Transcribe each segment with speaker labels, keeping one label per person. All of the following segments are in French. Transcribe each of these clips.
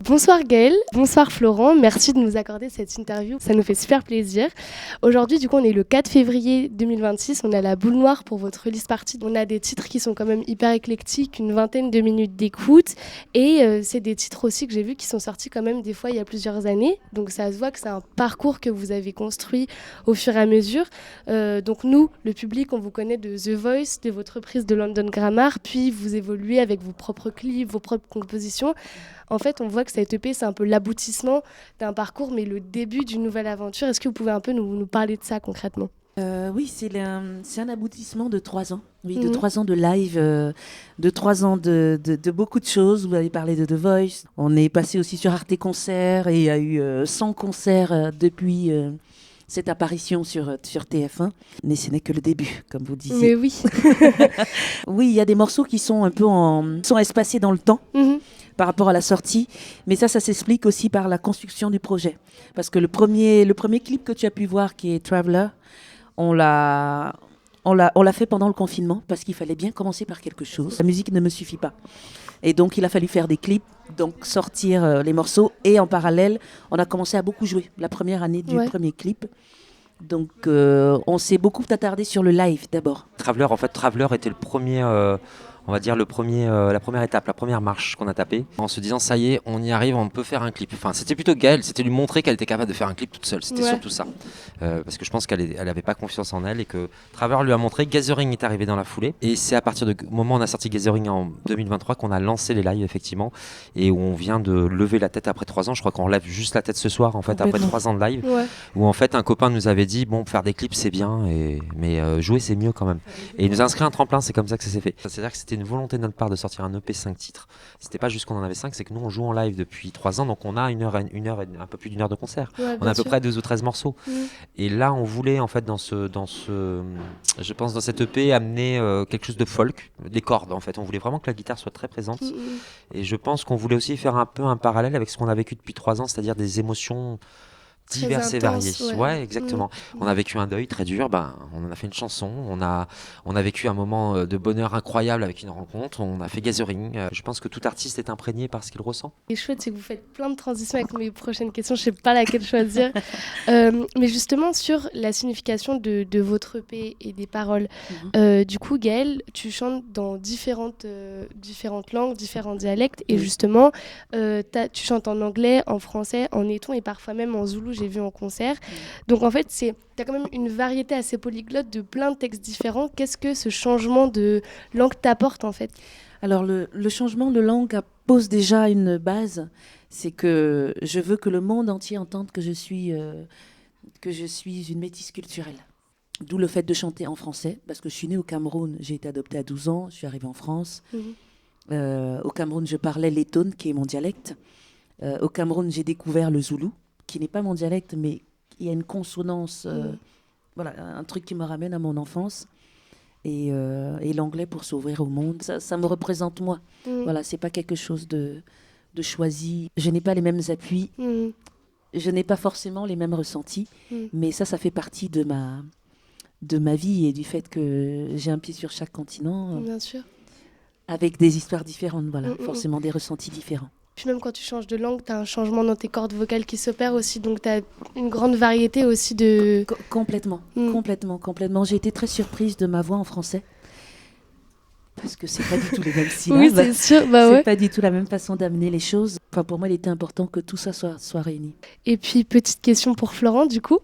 Speaker 1: Bonsoir Gaëlle, bonsoir Florent, merci de nous accorder cette interview, ça nous fait super plaisir. Aujourd'hui, du coup, on est le 4 février 2026, on a la boule noire pour votre release party. On a des titres qui sont quand même hyper éclectiques, une vingtaine de minutes d'écoute, et c'est des titres aussi que j'ai vus qui sont sortis quand même des fois il y a plusieurs années, donc ça se voit que c'est un parcours que vous avez construit au fur et à mesure. Donc nous, le public, on vous connaît de The Voice, de votre reprise de London Grammar, puis vous évoluez avec vos propres clips, vos propres compositions. En fait, on voit que cette EP, c'est un peu l'aboutissement d'un parcours, mais le début d'une nouvelle aventure. Est-ce que vous pouvez un peu nous parler de ça concrètement ?
Speaker 2: Oui, c'est un aboutissement de 3 ans. Oui, de 3 ans de live, de 3 ans de beaucoup de choses. Vous avez parlé de The Voice. On est passé aussi sur Arte Concert et il y a eu 100 concerts depuis cette apparition sur TF1. Mais ce n'est que le début, comme vous disiez.
Speaker 1: Mais oui.
Speaker 2: Oui, il y a des morceaux qui sont un peu sont espacés dans le temps. Par rapport à la sortie, mais ça s'explique aussi par la construction du projet. Parce que le premier clip que tu as pu voir, qui est Traveler, on l'a fait pendant le confinement, parce qu'il fallait bien commencer par quelque chose. La musique ne me suffit pas. Et donc, il a fallu faire des clips, donc sortir les morceaux, et en parallèle, on a commencé à beaucoup jouer la première année du premier clip. Donc, on s'est beaucoup attardé sur le live d'abord.
Speaker 3: Traveler était le premier... on va dire la première étape, la première marche qu'on a tapée, en se disant ça y est, on y arrive, on peut faire un clip. Enfin, c'était plutôt Gaëlle, c'était lui montrer qu'elle était capable de faire un clip toute seule, c'était surtout ça. Parce que je pense qu'elle avait pas confiance en elle et que Travers lui a montré. Gathering est arrivé dans la foulée et c'est à partir du moment où on a sorti Gathering en 2023 qu'on a lancé les lives effectivement et où on vient de lever la tête après 3 ans. Je crois qu'on lève juste la tête ce soir en fait après 3 ans de live, où en fait un copain nous avait dit bon, faire des clips c'est bien, mais jouer c'est mieux quand même. Et il nous a inscrit un tremplin, c'est comme ça que ça s'est fait. C'est-à-dire que c'était une volonté de notre part de sortir un EP 5 titres. C'était pas juste qu'on en avait 5, c'est que nous on joue en live depuis 3 ans, donc on a une heure et un peu plus d'une heure de concert. On a à peu près 12 ou 13 morceaux. Et là on voulait en fait dans je pense dans cette EP amener quelque chose de folk, des cordes en fait. On voulait vraiment que la guitare soit très présente. Et je pense qu'on voulait aussi faire un peu un parallèle avec ce qu'on a vécu depuis 3 ans, c'est-à-dire des émotions diverses et variées. Ouais, exactement. On a vécu un deuil très dur, on en a fait une chanson, on a vécu un moment de bonheur incroyable avec une rencontre, on a fait Gathering. Je pense que tout artiste est imprégné par ce qu'il ressent.
Speaker 1: Ce qui est chouette, c'est que vous faites plein de transitions avec mes prochaines questions, je sais pas laquelle choisir. Mais justement, sur la signification de votre EP et des paroles, du coup, Gaëlle, tu chantes dans différentes langues, différents dialectes, et justement, tu chantes en anglais, en français, en éton et parfois même en zoulou, j'ai vu en concert. Donc en fait, tu as quand même une variété assez polyglotte de plein de textes différents. Qu'est-ce que ce changement de langue t'apporte en fait ?
Speaker 2: Alors le changement de langue pose déjà une base, c'est que je veux que le monde entier entende que je suis une métisse culturelle. D'où le fait de chanter en français, parce que je suis née au Cameroun, j'ai été adoptée à 12 ans, je suis arrivée en France. Au Cameroun, je parlais l'éton, qui est mon dialecte. Au Cameroun, j'ai découvert le zoulou, qui n'est pas mon dialecte, mais il y a une consonance, voilà, un truc qui me ramène à mon enfance. Et l'anglais pour s'ouvrir au monde, ça me représente moi. Voilà, c'est pas quelque chose de choisi. Je n'ai pas les mêmes appuis, je n'ai pas forcément les mêmes ressentis, mais ça fait partie de ma vie et du fait que j'ai un pied sur chaque continent.
Speaker 1: Bien sûr.
Speaker 2: Avec des histoires différentes, voilà, forcément des ressentis différents.
Speaker 1: Puis même quand tu changes de langue, tu as un changement dans tes cordes vocales qui s'opère aussi, donc tu as une grande variété aussi de...
Speaker 2: Complètement. J'ai été très surprise de ma voix en français, parce que c'est pas du tout les mêmes syllabes.
Speaker 1: Oui, c'est sûr,
Speaker 2: c'est pas du tout la même façon d'amener les choses. Enfin, pour moi, il était important que tout ça soit réuni.
Speaker 1: Et puis, petite question pour Florent, du coup.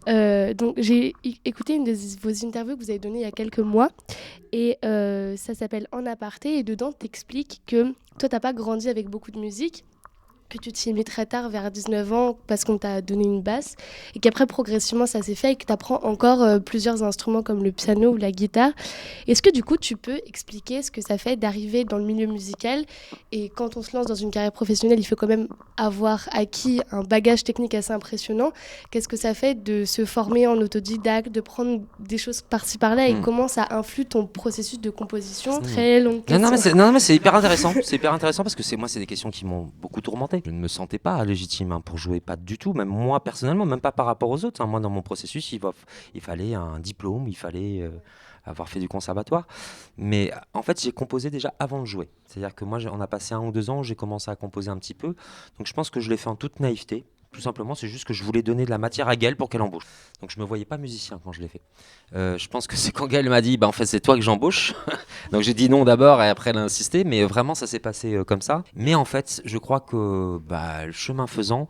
Speaker 1: Donc j'ai écouté une de vos interviews que vous avez données il y a quelques mois et ça s'appelle En aparté et dedans t'expliques que toi t'as pas grandi avec beaucoup de musique, que tu t'y es mis très tard vers 19 ans parce qu'on t'a donné une basse et qu'après progressivement ça s'est fait et que tu apprends encore plusieurs instruments comme le piano ou la guitare. Est-ce que du coup tu peux expliquer ce que ça fait d'arriver dans le milieu musical et quand on se lance dans une carrière professionnelle il faut quand même avoir acquis un bagage technique assez impressionnant. Qu'est-ce que ça fait de se former en autodidacte, de prendre des choses par-ci par-là et comment ça influe ton processus de composition? Très longue question.
Speaker 3: Non, mais c'est hyper intéressant. C'est hyper intéressant parce que c'est des questions qui m'ont beaucoup tourmenté. Je ne me sentais pas légitime pour jouer, pas du tout, même moi personnellement, même pas par rapport aux autres. Moi, dans mon processus, il fallait un diplôme, il fallait avoir fait du conservatoire. Mais en fait, j'ai composé déjà avant de jouer. C'est-à-dire que moi, on a passé 1 ou 2 ans où j'ai commencé à composer un petit peu. Donc je pense que je l'ai fait en toute naïveté. Tout simplement, c'est juste que je voulais donner de la matière à Gaël pour qu'elle embauche. Donc je me voyais pas musicien quand je l'ai fait. Je pense que c'est quand Gaël m'a dit, bah, en fait c'est toi que j'embauche. Donc j'ai dit non d'abord et après elle a insisté, mais vraiment ça s'est passé comme ça. Mais en fait, je crois que le chemin faisant,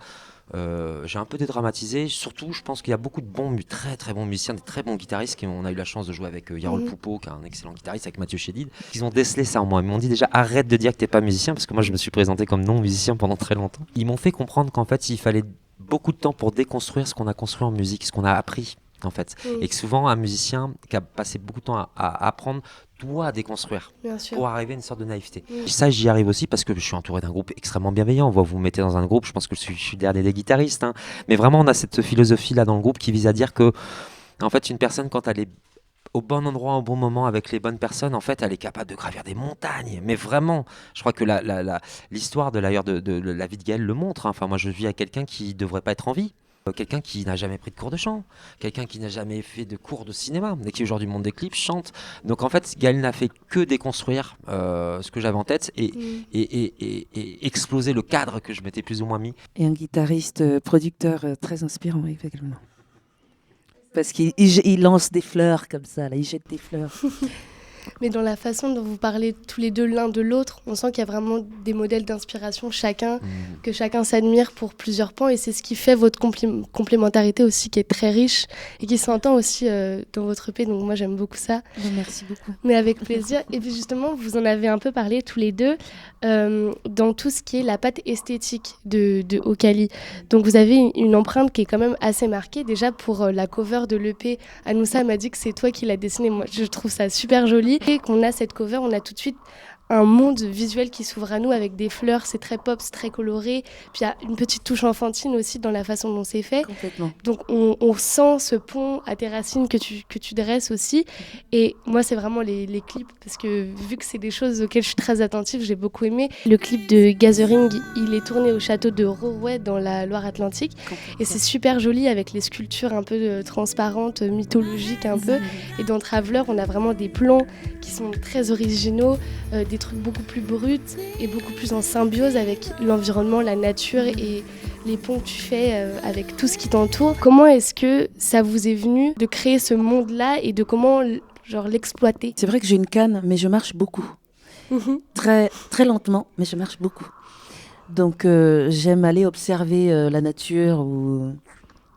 Speaker 3: j'ai un peu dédramatisé. Surtout, je pense qu'il y a beaucoup de très très bons musiciens, des très bons guitaristes. On a eu la chance de jouer avec Yarol Poupeau, qui est un excellent guitariste, avec Mathieu Chédid. Ils ont décelé ça en moi. Ils m'ont dit déjà arrête de dire que t'es pas musicien, parce que moi je me suis présenté comme non musicien pendant très longtemps. Ils m'ont fait comprendre qu'en fait il fallait beaucoup de temps pour déconstruire ce qu'on a construit en musique, ce qu'on a appris en fait. Et que souvent un musicien qui a passé beaucoup de temps à apprendre doit déconstruire pour arriver à une sorte de naïveté. Et ça, j'y arrive aussi parce que je suis entouré d'un groupe extrêmement bienveillant. Vous vous mettez dans un groupe, je pense que je suis le dernier des guitaristes, hein. Mais vraiment, on a cette philosophie là dans le groupe qui vise à dire que, en fait, une personne, quand elle est au bon endroit, au bon moment, avec les bonnes personnes, en fait, elle est capable de gravir des montagnes. Mais vraiment, je crois que l'histoire de la vie de Gaël le montre, hein. Enfin, moi, je vis à quelqu'un qui devrait pas être en vie. Quelqu'un qui n'a jamais pris de cours de chant, quelqu'un qui n'a jamais fait de cours de cinéma, mais qui aujourd'hui monte des clips, chante. Donc en fait, Gaël n'a fait que déconstruire ce que j'avais en tête et exploser le cadre que je m'étais plus ou moins mis.
Speaker 2: Et un guitariste, producteur très inspirant, effectivement. Parce qu'il lance des fleurs comme ça, là, il jette des fleurs.
Speaker 1: Mais dans la façon dont vous parlez tous les deux l'un de l'autre, on sent qu'il y a vraiment des modèles d'inspiration que chacun s'admire pour plusieurs pans, et c'est ce qui fait votre complémentarité aussi, qui est très riche et qui s'entend aussi dans votre EP, donc moi j'aime beaucoup ça.
Speaker 2: Merci beaucoup.
Speaker 1: Mais avec plaisir. Et puis justement, vous en avez un peu parlé tous les deux dans tout ce qui est la patte esthétique de Okali. Donc vous avez une empreinte qui est quand même assez marquée. Déjà pour la cover de l'EP, Anoussa m'a dit que c'est toi qui l'as dessinée. Moi je trouve ça super joli. Et qu'on a cette cover, on a tout de suite un monde visuel qui s'ouvre à nous avec des fleurs, c'est très pop, c'est très coloré. Puis il y a une petite touche enfantine aussi dans la façon dont c'est fait.
Speaker 2: Complètement.
Speaker 1: Donc on sent ce pont à tes racines que tu dresses aussi. Et moi, c'est vraiment les clips, parce que vu que c'est des choses auxquelles je suis très attentive, j'ai beaucoup aimé. Le clip de Gathering, il est tourné au château de Rorouet dans la Loire-Atlantique. Et c'est super joli avec les sculptures un peu transparentes, mythologiques un peu. Et dans Traveler, on a vraiment des plans qui sont très originaux, des trucs beaucoup plus bruts et beaucoup plus en symbiose avec l'environnement, la nature et les ponts que tu fais avec tout ce qui t'entoure. Comment est-ce que ça vous est venu de créer ce monde-là et de comment l'exploiter ?
Speaker 2: C'est vrai que j'ai une canne, mais je marche beaucoup. Très, très lentement, mais je marche beaucoup. Donc j'aime aller observer la nature ou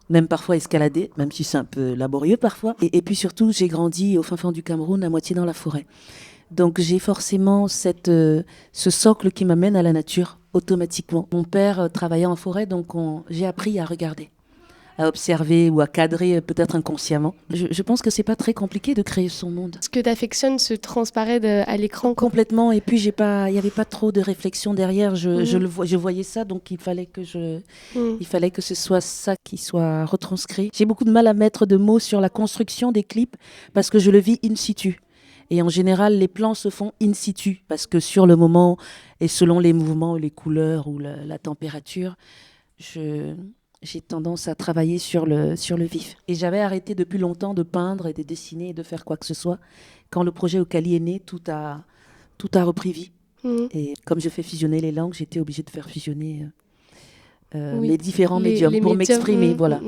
Speaker 2: même parfois escalader, même si c'est un peu laborieux parfois. Et puis surtout, j'ai grandi au fin fond du Cameroun, à moitié dans la forêt. Donc j'ai forcément ce socle qui m'amène à la nature automatiquement. Mon père travaillait en forêt, donc j'ai appris à regarder, à observer ou à cadrer peut-être inconsciemment. Je pense que c'est pas très compliqué de créer son monde.
Speaker 1: Ce que tu affectionnes se transparaît à l'écran.
Speaker 2: Complètement, et puis il n'y avait pas trop de réflexion derrière. Je voyais ça, donc il fallait que ce soit ça qui soit retranscrit. J'ai beaucoup de mal à mettre de mots sur la construction des clips parce que je le vis in situ. Et en général, les plans se font in situ parce que sur le moment et selon les mouvements, les couleurs ou la température, j'ai tendance à travailler sur le vif. Et j'avais arrêté depuis longtemps de peindre et de dessiner et de faire quoi que ce soit. Quand le projet Okali est né, tout a repris vie. Et comme je fais fusionner les langues, j'étais obligée de faire fusionner les différents médiums pour m'exprimer. Voilà.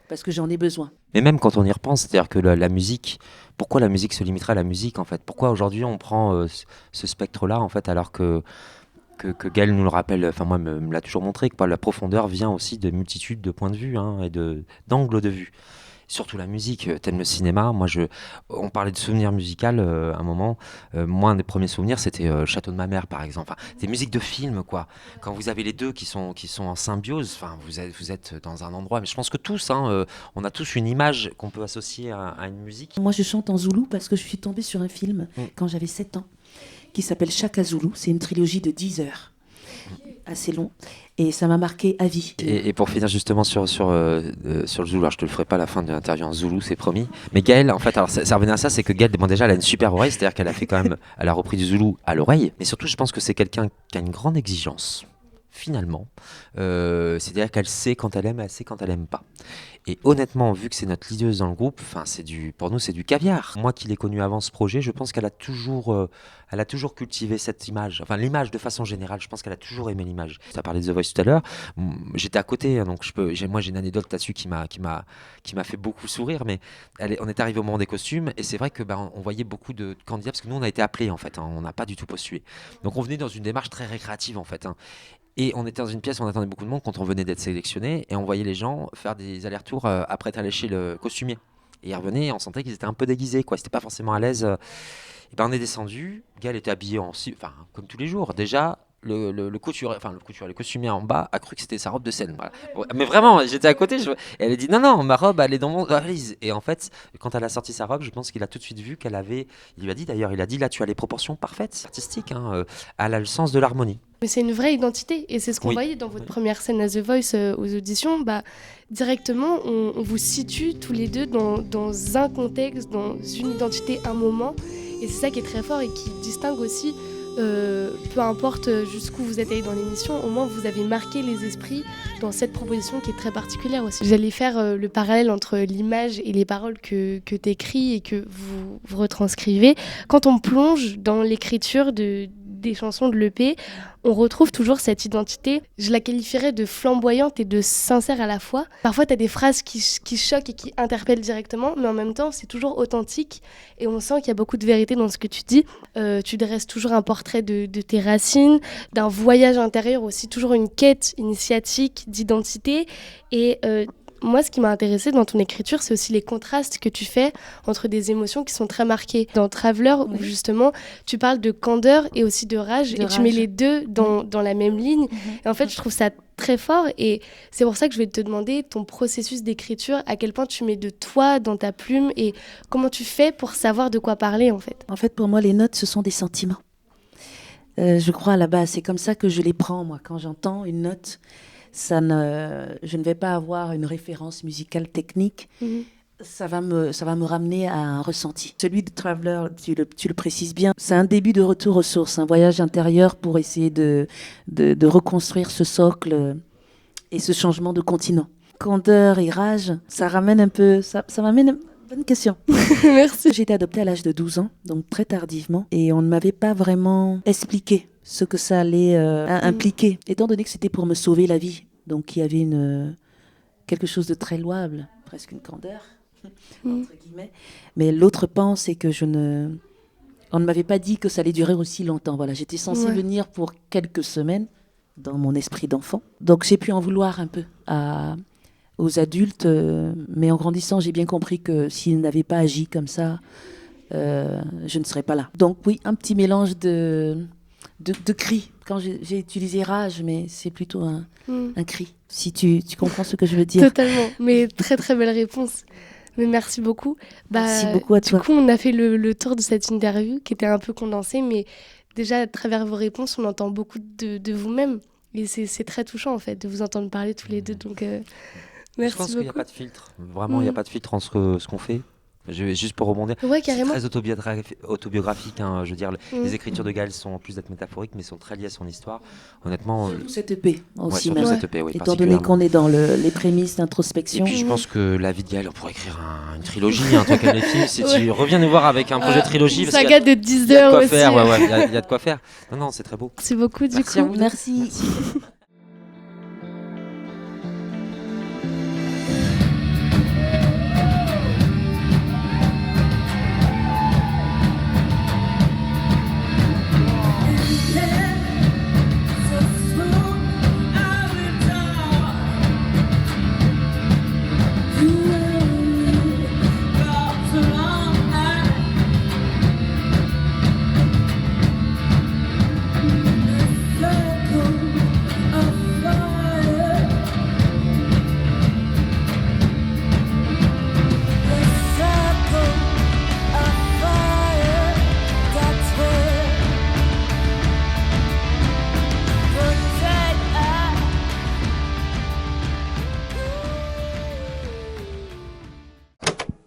Speaker 2: Parce que j'en ai besoin.
Speaker 3: Mais même quand on y repense, c'est-à-dire que la musique, pourquoi la musique se limiterait à la musique en fait ? Pourquoi aujourd'hui on prend ce spectre-là en fait, alors que Gaël nous le rappelle, enfin moi me l'a toujours montré, que la profondeur vient aussi de multitudes de points de vue et d'angles de vue. Surtout la musique, t'aimes le cinéma. Moi, on parlait de souvenirs musicaux à un moment. Moi, un des premiers souvenirs, c'était Château de ma mère, par exemple. Enfin, des musiques de films, quoi. Quand vous avez les deux qui sont en symbiose, enfin, vous êtes dans un endroit. Mais je pense que tous, on a tous une image qu'on peut associer à une musique.
Speaker 2: Moi, je chante en zoulou parce que je suis tombée sur un film quand j'avais 7 ans qui s'appelle Chaka Zulu. C'est une trilogie de 10 heures. Assez long, et ça m'a marqué à vie.
Speaker 3: Et pour finir justement sur le Zoulou, alors je te le ferai pas à la fin de l'interview en Zoulou, c'est promis. Mais Gaël, en fait, alors ça revenait à ça, c'est que Gaël, déjà, elle a une super oreille, c'est-à-dire qu'elle a fait quand même, elle a repris du Zoulou à l'oreille, mais surtout, je pense que c'est quelqu'un qui a une grande exigence finalement. C'est-à-dire qu'elle sait quand elle aime, elle sait quand elle aime pas. Et honnêtement, vu que c'est notre leaduse dans le groupe, pour nous, c'est du caviar. Moi qui l'ai connue avant ce projet, je pense qu'elle a toujours cultivé cette image. Enfin, l'image de façon générale, je pense qu'elle a toujours aimé l'image. Tu as parlé de The Voice tout à l'heure. J'étais à côté, hein, donc j'ai une anecdote là-dessus qui m'a fait beaucoup sourire. Mais on est arrivé au moment des costumes et c'est vrai que on voyait beaucoup de candidats parce que nous, on a été appelés en fait. Hein, on n'a pas du tout postulé. Donc on venait dans une démarche très récréative en fait. Hein. Et on était dans une pièce où on attendait beaucoup de monde quand on venait d'être sélectionné et on voyait les gens faire des allers-retours après être allés chez le costumier. Et ils revenaient et on sentait qu'ils étaient un peu déguisés, quoi. C'était pas forcément à l'aise. Et on est descendu. Gaël était habillé comme tous les jours. Déjà, le costumier en bas a cru que c'était sa robe de scène. Voilà. Bon, mais vraiment, j'étais à côté. Et elle a dit non, ma robe, elle est dans mon valise. Et en fait, quand elle a sorti sa robe, je pense qu'il a tout de suite vu qu'elle avait. Il lui a dit d'ailleurs, là, tu as les proportions parfaites, artistiques. Hein, elle a le sens de l'harmonie.
Speaker 1: Mais c'est une vraie identité et c'est ce qu'on voyait dans votre première scène à The Voice aux auditions. Directement, on vous situe tous les deux dans un contexte, dans une identité, un moment. Et c'est ça qui est très fort et qui distingue aussi, peu importe jusqu'où vous êtes allé dans l'émission, au moins vous avez marqué les esprits dans cette proposition qui est très particulière aussi. J'allais faire le parallèle entre l'image et les paroles que tu écris et que vous retranscrivez. Quand on plonge dans l'écriture des chansons de l'EP, on retrouve toujours cette identité. Je la qualifierais de flamboyante et de sincère à la fois. Parfois, tu as des phrases qui choquent et qui interpellent directement, mais en même temps, c'est toujours authentique et on sent qu'il y a beaucoup de vérité dans ce que tu dis. Tu dresses toujours un portrait de tes racines, d'un voyage intérieur aussi, toujours une quête initiatique d'identité. Et moi, ce qui m'a intéressée dans ton écriture, c'est aussi les contrastes que tu fais entre des émotions qui sont très marquées. Dans Traveler, où justement, tu parles de candeur et aussi de rage, tu mets les deux dans la même ligne. Et en fait, je trouve ça très fort et c'est pour ça que je vais te demander ton processus d'écriture, à quel point tu mets de toi dans ta plume et comment tu fais pour savoir de quoi parler en fait.
Speaker 2: En fait, pour moi, les notes, ce sont des sentiments. Je crois à la base, c'est comme ça que je les prends, moi. Quand j'entends une note, je ne vais pas avoir une référence musicale technique. Ça va me ramener à un ressenti. Celui de Traveler, tu le précises bien, c'est un début de retour aux sources, un voyage intérieur pour essayer de reconstruire ce socle et ce changement de continent. Candeur et rage, ça ramène un peu... Ça m'amène... Bonne question.
Speaker 1: Merci.
Speaker 2: J'ai été adoptée à l'âge de 12 ans, donc très tardivement, et on ne m'avait pas vraiment expliqué ce que ça allait impliquer, étant donné que c'était pour me sauver la vie. Donc il y avait quelque chose de très louable, presque une candeur, entre guillemets. Mais l'autre pan, c'est que on ne m'avait pas dit que ça allait durer aussi longtemps. Voilà, j'étais censée venir pour quelques semaines dans mon esprit d'enfant. Donc j'ai pu en vouloir un peu aux adultes, mais en grandissant, j'ai bien compris que s'ils n'avaient pas agi comme ça, je ne serais pas là. Donc oui, un petit mélange de cris. Quand j'ai utilisé rage, mais c'est plutôt un cri. Si tu comprends ce que je veux dire.
Speaker 1: Totalement, mais très très belle réponse. Mais merci beaucoup.
Speaker 2: Merci beaucoup à toi.
Speaker 1: Du coup, on a fait le tour de cette interview qui était un peu condensée, mais déjà à travers vos réponses, on entend beaucoup de vous-même. Et c'est très touchant en fait de vous entendre parler tous les deux. Donc merci beaucoup.
Speaker 3: Je pense qu'il n'y a pas de filtre. Vraiment, il n'y a pas de filtre entre ce qu'on fait. Juste pour rebondir, c'est très autobiographique. Hein, je veux dire, les écritures de Gaël sont en plus d'être métaphoriques, mais sont très liées à son histoire. Honnêtement,
Speaker 2: cette EP aussi,
Speaker 3: même. Cette EP,
Speaker 2: étant donné qu'on est dans les prémices d'introspection.
Speaker 3: Et puis je pense que la vie de Gaël, on pourrait écrire une trilogie, un truc à film. Si tu reviens nous voir avec un projet de trilogie,
Speaker 1: une saga de 10 heures aussi.
Speaker 3: Il y a de quoi faire. Non, c'est très beau.
Speaker 1: Merci beaucoup du coup.
Speaker 2: Merci.